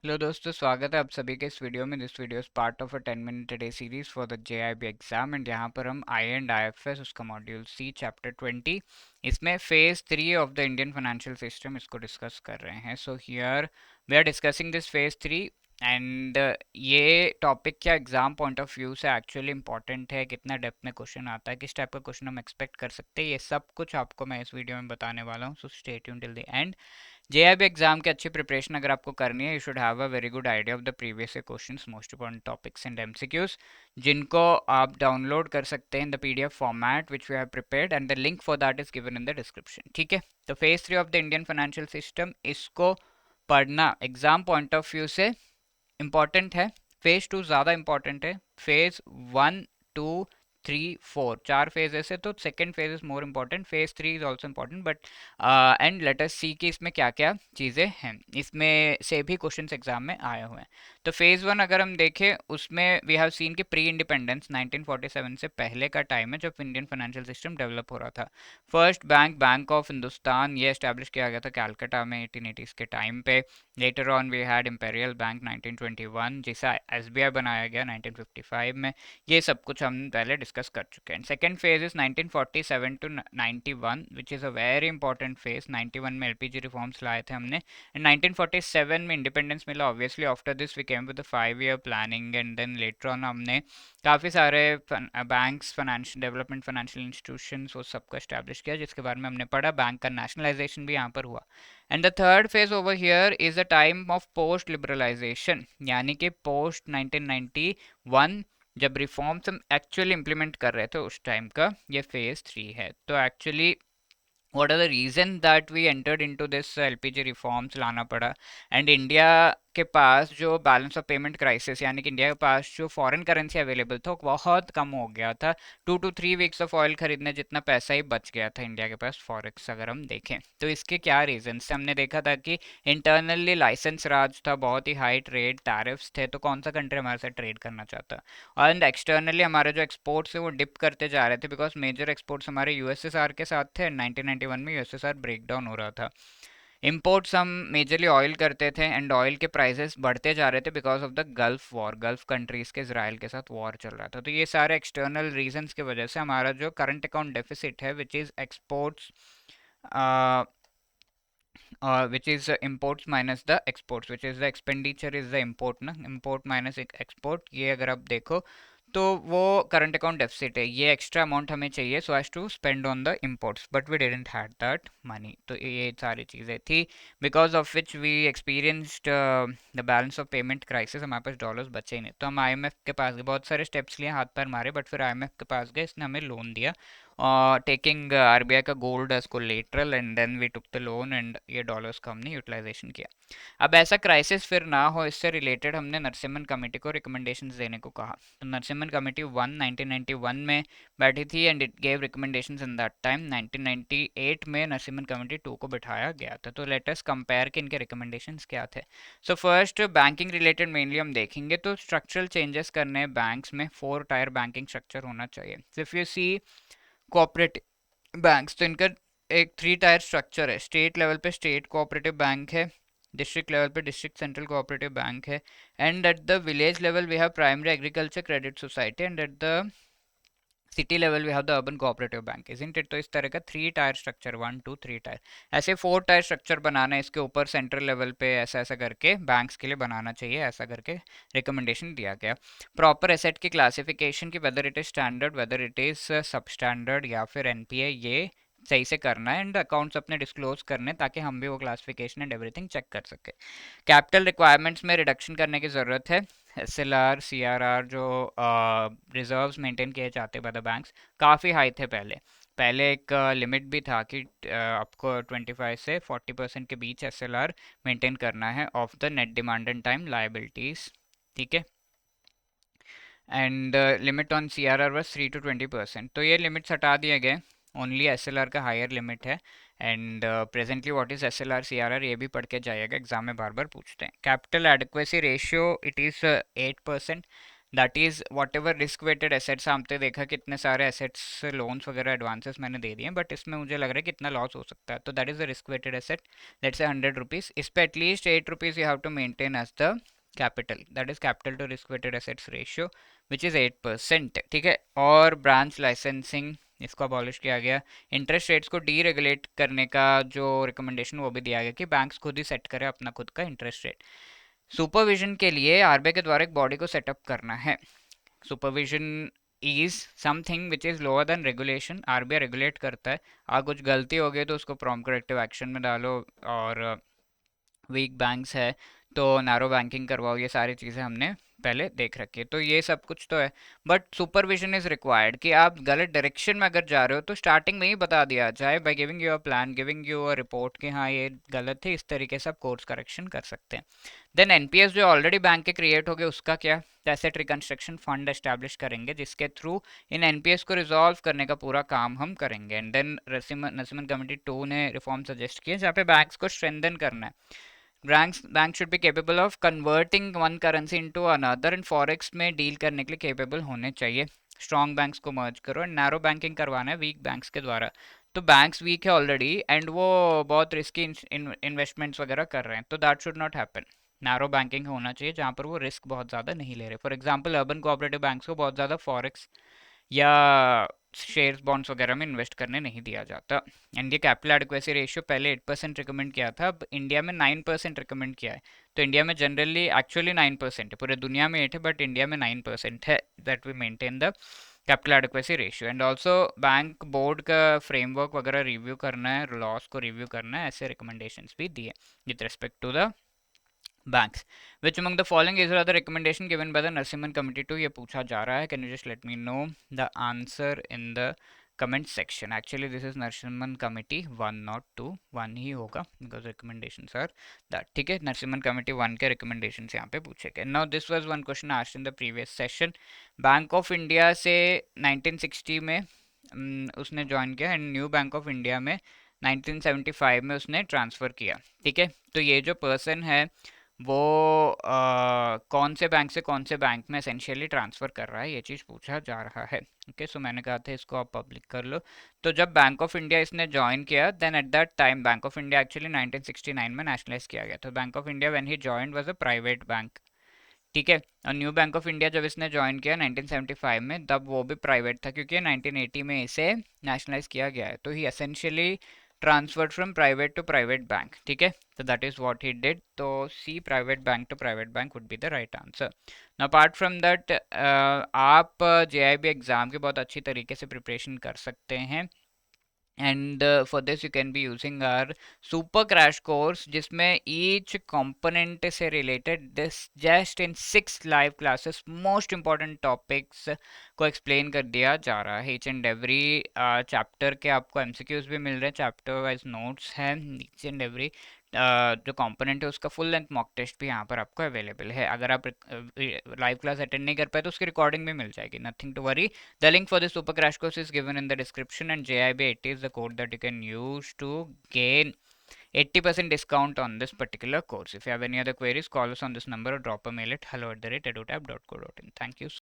Hello दोस्तों, स्वागत है आप सभी के इस वीडियो में। This video is part of a 10 minute day series for the JAIIB exam and यहाँ पर हम आई एंड आईएफएस उसका मॉड्यूल सी चैप्टर 20 इसमें phase 3 of the Indian financial system इसको डिस्कस कर रहे हैं। So here we are discussing this phase 3 and ये टॉपिक क्या एग्जाम पॉइंट ऑफ व्यू से एक्चुअली इंपॉर्टेंट है, कितना डेप्थ में क्वेश्चन आता है, किस टाइप का क्वेश्चन हम एक्सपेक्ट कर सकते हैं, ये सब कुछ आपको मैं इस वीडियो में बताने वाला हूँ। So stay tuned till the end. JAIIB exam की अच्छी प्रिपरेशन अगर आपको करनी है, you should have a very good idea of the previous questions, most important topics and MCQs, जिनको आप डाउनलोड कर सकते हैं in the PDF format which we have prepared and the link for that is given in the description. ठीक है, तो phase 3 of the Indian financial system, इसको पढ़ना एग्जाम पॉइंट ऑफ व्यू से इंपॉर्टेंट है। फेज 2 ज़्यादा इंपॉर्टेंट है। Phase 1 2 3 4 चार फेजेस है, तो second phase is more important. Phase 3 is also important but and let us see कि इसमें क्या क्या चीज़ें हैं, इसमें से भी क्वेश्चंस एग्जाम में आए हुए हैं। तो फेज 1 अगर हम देखें, उसमें वी हैव सीन कि प्री इंडिपेंडेंस 1947 से पहले का टाइम है जब इंडियन फाइनेंशियल सिस्टम डेवलप हो रहा था। First bank, bank of Hindustan, ये एस्टेब्लिश किया गया था कैलकाटा में 1880s के टाइम पे। Later on we had imperial bank 1921, जिसे एसबीआई बनाया गया 1955 में। ये सब कुछ हम पहले डिस्कस कर चुके हैं। Second phase is 1947 to 91 which is a very important phase. 91 में एलपीजी रिफॉर्म्स लाए थे हमने एंड 1947 में इंडिपेंडेंस मिला। Obviously after this we came with 5 year planning and then later on हमने काफ़ी सारे banks, financial development, financial institutions, वो सबको एस्टैब्लिश किया, जिसके बारे में हमने पढ़ा। बैंक का नेशनलाइजेशन भी यहाँ पर हुआ। And the third phase over here is a time of post liberalisation, यानी कि पोस्ट 1991 जब रिफॉर्म्स हम एक्चुअली इम्प्लीमेंट कर रहे थे, उस टाइम का ये फेज 3 है। तो actually what are the reason that we entered into this LPG reforms लाना पड़ा, एंड इंडिया के पास जो बैलेंस ऑफ पेमेंट क्राइसिस, यानी कि इंडिया के पास जो फॉरेन करेंसी अवेलेबल था वो बहुत कम हो गया था। 2 to 3 वीक्स ऑफ ऑयल खरीदने जितना पैसा ही बच गया था इंडिया के पास फॉरेक्स अगर हम देखें। तो इसके क्या रीजन थे, हमने देखा था कि इंटरनली लाइसेंस राज था, बहुत ही हाई ट्रेड टैरिफ्स थे, तो कौन सा कंट्री हमारे साथ ट्रेड करना चाहता। एंड एक्सटर्नली हमारे जो एक्सपोर्ट्स है वो डिप करते जा रहे थे, बिकॉज मेजर एक्सपोर्ट्स हमारे यूएसएसआर के साथ थे। 1991 में यूएसएसआर ब्रेक डाउन हो रहा था। इंपोर्ट्स हम मेजरली ऑयल करते थे एंड ऑयल के प्राइसेस बढ़ते जा रहे थे because of the gulf war, gulf countries के इसराइल के साथ वॉर चल रहा था। तो ये सारे एक्सटर्नल रीजंस की वजह से हमारा जो करंट अकाउंट डेफिसिट है, which is exports, which is imports minus the exports, which is the expenditure is the import ना, import minus export, ये अगर आप देखो तो वो करंट अकाउंट डेफिसिट है। ये एक्स्ट्रा अमाउंट हमें चाहिए so as to spend on the imports, but we didn't had that money. तो ये सारी चीज़ें थी because of which we experienced the balance of payment crisis. हमारे पास डॉलर्स बचे ही नहीं, तो हम आईएमएफ के पास गए, बहुत सारे स्टेप्स लिए, हाथ पैर मारे, बट फिर आईएमएफ के पास गए, इसने हमें लोन दिया, टेकिंग आरबीआई का gold as collateral, and then we took the loan and ये डॉलर्स का हमने यूटिलाइजेशन किया। अब ऐसा क्राइसिस फिर ना हो, इससे रिलेटेड हमने नरसिम्हन कमेटी को रिकमेंडेशंस देने को कहा। तो नरसिम्हन कमेटी 1991 में बैठी थी and it gave recommendations in that time. 1998 में नरसिम्हन कमेटी 2 को बिठाया गया था। तो लेट अस कंपेयर कि इनके रिकमेंडेशंस क्या थे। So first banking related mainly हम देखेंगे, तो स्ट्रक्चरल चेंजेस करने हैं बैंक्स में, 4 टायर बैंकिंग स्ट्रक्चर होना चाहिए। If you see cooperative banks, तो इनका एक 3 टायर स्ट्रक्चर है। स्टेट लेवल पे स्टेट कोऑपरेटिव बैंक है, डिस्ट्रिक्ट लेवल पे डिस्ट्रिक्ट सेंट्रल कोऑपरेटिव बैंक है, and at the village level we have primary agriculture credit society, and at the city level we have the urban cooperative bank, isn't it. तो इस तरह का 3 tier structure, 1 2 3 tyre, ऐसे 4 tyre structure बनाना है। इसके ऊपर central level पे ऐसा ऐसा करके बैंक्स के लिए बनाना चाहिए, ऐसा करके रिकमेंडेशन दिया गया। प्रॉपर एसेट की क्लासिफिकेशन की, whether it is standard, whether it is सब स्टैंडर्ड या फिर एनपीए, ये सही से करना है, एंड अकाउंट्स अपने डिस्क्लोज करने, ताकि हम भी वो क्लासिफिकेशन एंड एवरीथिंग चेक कर सके। कैपिटल रिक्वायरमेंट्स में रिडक्शन करने की ज़रूरत है। एसएलआर, सीआरआर, जो रिजर्व्स मेंटेन किए जाते बाय द बैंक्स, काफ़ी हाई थे पहले। पहले एक लिमिट भी था कि आपको 25 से 40% के बीच एसएलआर मेंटेन करना है of the net demand and time liabilities. ठीक है, and limit on CRR was 3 to 20%। तो ये लिमिट्स हटा दिए गए, ओनली एसएलआर का हायर लिमिट है। And presently what is SLR CRR, ये भी पढ़ के जाइएगा, एग्जाम में बार बार पूछते हैं। Capital adequacy ratio, it is 8%। That is whatever risk weighted assets, आपने देखा कितने सारे एसेट्स लोन्स वगैरह एडवांसेस मैंने दे दिए, बट इसमें मुझे लग रहा है कितना लॉस हो सकता है, तो that is the risk weighted asset, let's say 100 rupees, इस पे at least 8 rupees you have to maintain as the capital, that is capital to risk weighted assets ratio which is 8%, ठीक है। और ब्रांच लाइसेंसिंग, इसको अबॉलिश किया गया। Interest rates को D regulate करने का जो रिकमेंडेशन वो भी दिया गया कि बैंक्स खुद ही सेट करें अपना खुद का इंटरेस्ट रेट। सुपरविजन के लिए आरबीआई के द्वारा एक बॉडी को सेटअप करना है। Supervision is something which is lower than regulation, RBI regulate करता है, अगर कुछ गलती हो गई तो उसको प्रॉम्प्ट करेक्टिव एक्शन में डालो, और वीक बैंक्स है तो नैरो बैंकिंग करवाओ, ये सारी चीज़ें हमने पहले देख रखी है, तो ये सब कुछ तो है। बट सुपरविजन इज रिक्वायर्ड कि आप गलत डायरेक्शन में अगर जा रहे हो तो स्टार्टिंग में ही बता दिया जाए by giving you a plan, giving you a report कि हाँ ये गलत है, इस तरीके से आप कोर्स करेक्शन कर सकते हैं। देन एनपीएस जो ऑलरेडी बैंक के क्रिएट हो गए उसका क्या, एसेट रिकंस्ट्रक्शन फंड एस्टैब्लिश करेंगे जिसके थ्रू इन एनपीएस को रिजॉल्व करने का पूरा काम हम करेंगे। एंड देन नसीमन कमेटी 2 ने रिफॉर्म सजेस्ट किए जहाँ पे बैंक्स को स्ट्रेंथन करना है। Bank should be capable of converting one currency into another, and forex में डील करने के लिए केपेबल होने चाहिए। स्ट्रॉन्ग बैंक्स को मर्ज करो एंड नैरो बैंकिंग करवाना है वीक बैंक्स के द्वारा। तो बैंक्स वीक है ऑलरेडी एंड वो बहुत रिस्की इन्वेस्टमेंट्स वगैरह कर रहे हैं, तो that should not happen. Narrow banking होना चाहिए जहाँ पर वो रिस्क बहुत ज़्यादा नहीं ले रहे। For example urban cooperative banks को बहुत ज़्यादा फॉरेक्स या शेयर्स बॉन्ड्स वगैरह में इन्वेस्ट करने नहीं दिया जाता। एंड ये कैपिटल एडिक्वेसी रेशियो पहले 8% रिकमेंड किया था, अब इंडिया में 9% रिकमेंड किया है। तो इंडिया में जनरली एक्चुअली 9% है, पूरे दुनिया में 8 है बट इंडिया में 9% है, that we maintain the capital adequacy ratio. And also bank board का फ्रेमवर्क वगैरह रिव्यू करना है, लॉस को रिव्यू करना है, ऐसे रिकमेंडेशंस भी दिए with respect to the banks. Which among the following is the recommendation given by the Narasimhan committee to, ये पूछा जा रहा है, can you just let me know the answer in the comment section. Actually this is Narasimhan committee 1 not 2, 1 ही होगा because recommendations are that, ठीक है। Narasimhan committee 1 के recommendations यहाँ पे पूछे गए। Now this was one question asked in the previous session. Bank of India से 1960 में उसने ज्वाइन किया and new bank of India में 1975 में उसने ट्रांसफ़र किया, ठीक है। तो ये जो पर्सन है वो कौन से बैंक से कौन से बैंक में एसेंशियली ट्रांसफ़र कर रहा है, ये चीज़ पूछा जा रहा है। ओके सो मैंने कहा था इसको आप पब्लिक कर लो। तो जब बैंक ऑफ इंडिया इसने ज्वाइन किया then at that time Bank of India actually 1969 में नेशनलाइज किया गया। तो Bank of India when he joined was a private bank, ठीक है। और न्यू बैंक ऑफ इंडिया जब इसने ज्वाइन किया 1975 में तब वो भी प्राइवेट था क्योंकि 1980 में इसे नेशनलाइज किया गया है। तो he essentially transferred from private to private bank, ठीक है। तो that is what he did. तो see private bank to private bank would be the right answer. Now apart from that आप जेआईबी एग्जाम की बहुत अच्छी तरीके से प्रिपरेशन कर सकते हैं and for this you can be using our super crash course जिसमें each component से related this just in 6 live classes most important topics को explain कर दिया जा रहा है। each and every chapter के आपको MCQs भी मिल रहे हैं, chapter wise notes हैं, each and every जो कंपोनेंट है उसका फुल लेंथ मॉक टेस्ट भी यहाँ पर आपको अवेलेबल है। अगर आप लाइव क्लास अटेंड नहीं कर पाए तो उसकी रिकॉर्डिंग भी मिल जाएगी, nothing to worry. The link for the super crash course is given in the description and JIB80 is the code that you can use to gain 80% discount on this particular course. If you have any other queries, call us on this number or drop a mail at hello@edutab.co.in. Thank you.